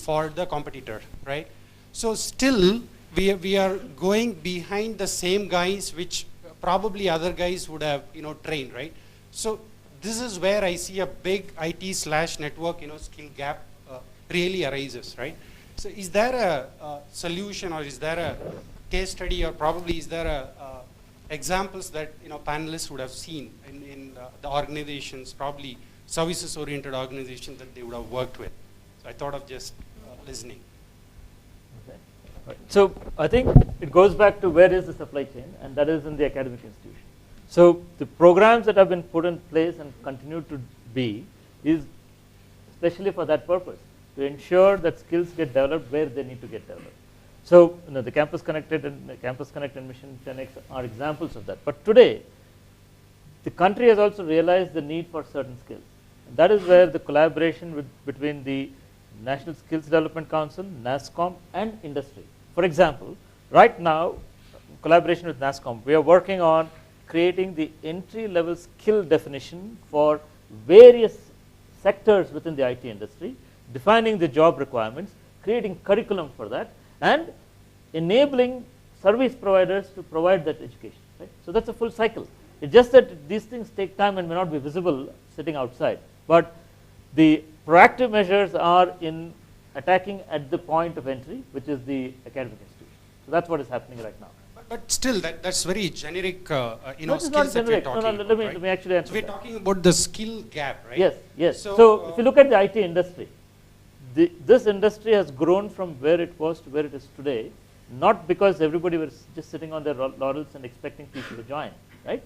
for the competitor, right? So still, we are going behind the same guys which probably other guys would have, trained, right? So this is where I see a big IT/network, skill gap really arises, right? So is there a solution, or is there a case study, or probably is there a examples that panelists would have seen in the organizations, probably services-oriented organizations that they would have worked with? So I thought of just listening. Okay. Right. So I think it goes back to where is the supply chain, and that is in the academic institution. So the programs that have been put in place and continue to be is especially for that purpose, to ensure that skills get developed where they need to get developed. So the Campus Connected and the Campus Connect and Mission 10X are examples of that. But today, the country has also realized the need for certain skills. And that is where the collaboration between the National Skills Development Council, NASSCOM, and industry. For example, right now, collaboration with NASSCOM, we are working on creating the entry-level skill definition for various sectors within the IT industry, defining the job requirements, creating curriculum for that, and enabling service providers to provide that education. Right? So that's a full cycle. It's just that these things take time and may not be visible sitting outside. But the proactive measures are in attacking at the point of entry, which is the academic institution. So that's what is happening right now. But still, that's very generic, No, it's skills not that we're generic. talking No, about, let me actually answer So we're that. talking about the skill gap, right? Yes, yes. So, So if you look at the IT industry, this industry has grown from where it was to where it is today, not because everybody was just sitting on their laurels and expecting people to join, right?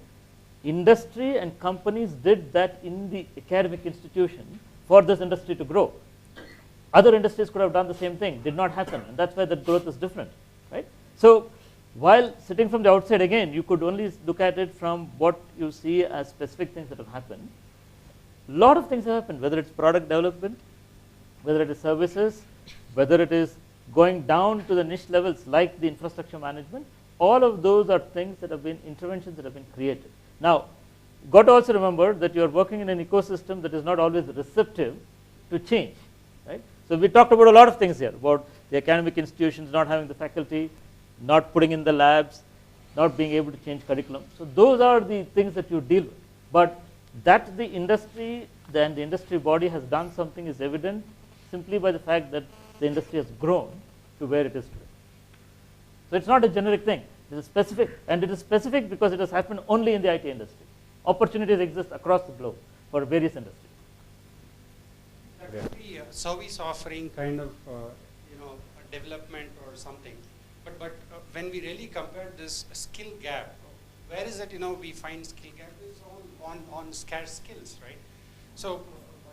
Industry and companies did that in the academic institution for this industry to grow. Other industries could have done the same thing, did not happen, and that's why the growth is different, right? So while sitting from the outside, again, you could only look at it from what you see as specific things that have happened. A lot of things have happened, whether it's product development, whether it is services, whether it is going down to the niche levels like the infrastructure management. All of those are things that have been interventions that have been created. Now, got to also remember that you are working in an ecosystem that is not always receptive to change, right? So we talked about a lot of things here, about the academic institutions not having the faculty, not putting in the labs, not being able to change curriculum. So those are the things that you deal with. But that the industry, then the industry body has done something is evident simply by the fact that the industry has grown to where it is today. So it's not a generic thing. It is specific, and it is specific because it has happened only in the IT industry. Opportunities exist across the globe for various industries. That could be a service offering kind of, a development or something. But when we really compare this skill gap, where is it, we find skill gap? It's all on scarce skills, right? So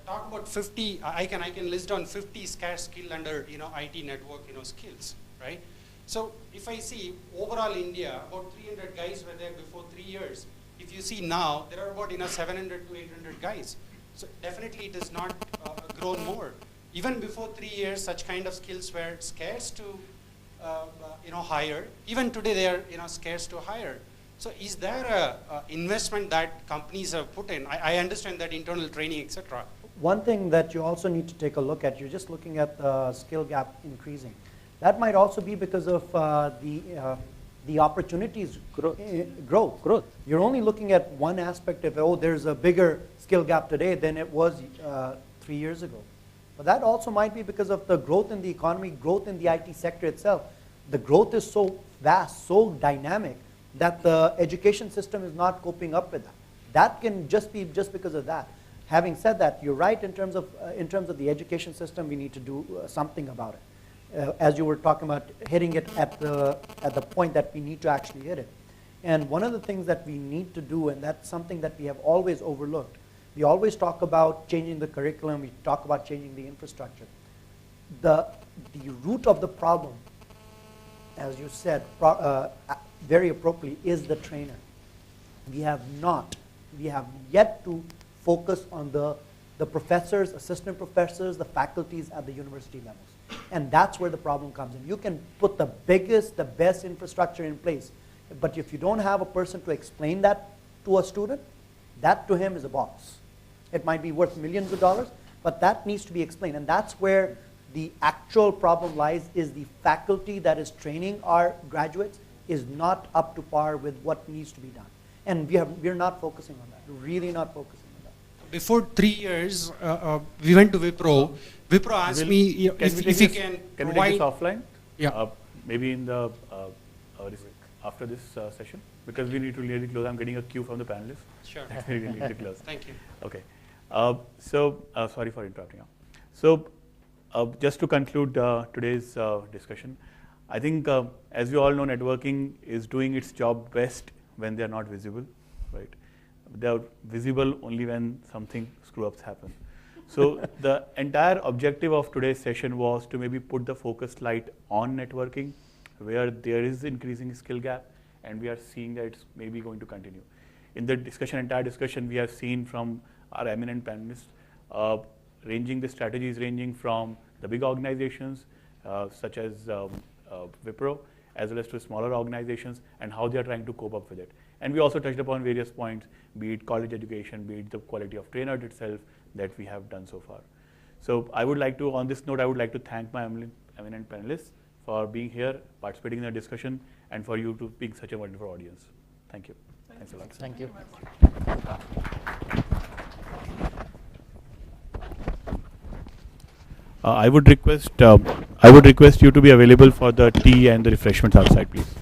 talk about 50, I can list down 50 scarce skill under, IT network, skills, right? So if I see overall India, about 300 guys were there before 3 years. If you see now, there are about 700 to 800 guys. So definitely it has not grown more. Even before 3 years, such kind of skills were scarce to hire. Even today they are scarce to hire. So is there a investment that companies have put in? I understand that internal training, etc. One thing that you also need to take a look at, you're just looking at the skill gap increasing. That might also be because of the opportunities growth. You're only looking at one aspect of, oh, there's a bigger skill gap today than it was 3 years ago. But that also might be because of the growth in the economy, growth in the IT sector itself. The growth is so vast, so dynamic, that the education system is not coping up with that. That can just be just because of that. Having said that, you're right in terms of the education system, we need to do something about it. As you were talking about hitting it at the point that we need to actually hit it. And one of the things that we need to do, and that's something that we have always overlooked, we always talk about changing the curriculum, we talk about changing the infrastructure. The root of the problem, as you said, very appropriately, is the trainer. We have yet to focus on the professors, assistant professors, the faculties at the university levels. And that's where the problem comes in. You can put the biggest, the best infrastructure in place, but if you don't have a person to explain that to a student, that to him is a box. It might be worth millions of dollars, but that needs to be explained. And that's where The actual problem lies is the faculty that is training our graduates is not up to par with what needs to be done. And we're not focusing on that. We're really not focusing on that. Before 3 years, we went to Wipro. Wipro asked me if we can Can we provide. take this offline? Yeah. Maybe in the after this session, because we need to really close. I'm getting a cue from the panelists. Sure. We really need to close. Thank you. Okay. Sorry for interrupting you. So, just to conclude today's discussion, I think as we all know, networking is doing its job best when they are not visible, right? They are visible only when something screw-ups happen. So the entire objective of today's session was to maybe put the focused light on networking, where there is increasing skill gap, and we are seeing that it's maybe going to continue. In the entire discussion, we have seen from our eminent panelists, the strategies ranging from the big organizations, such as Wipro, as well as to smaller organizations, and how they are trying to cope up with it. And we also touched upon various points, be it college education, be it the quality of trainer itself that we have done so far. So I would like to, on this note, I would like to thank my eminent panelists for being here, participating in the discussion, and for you to being such a wonderful audience. Thank you. Thanks a lot. Thank you. I would request you to be available for the tea and the refreshments outside, please.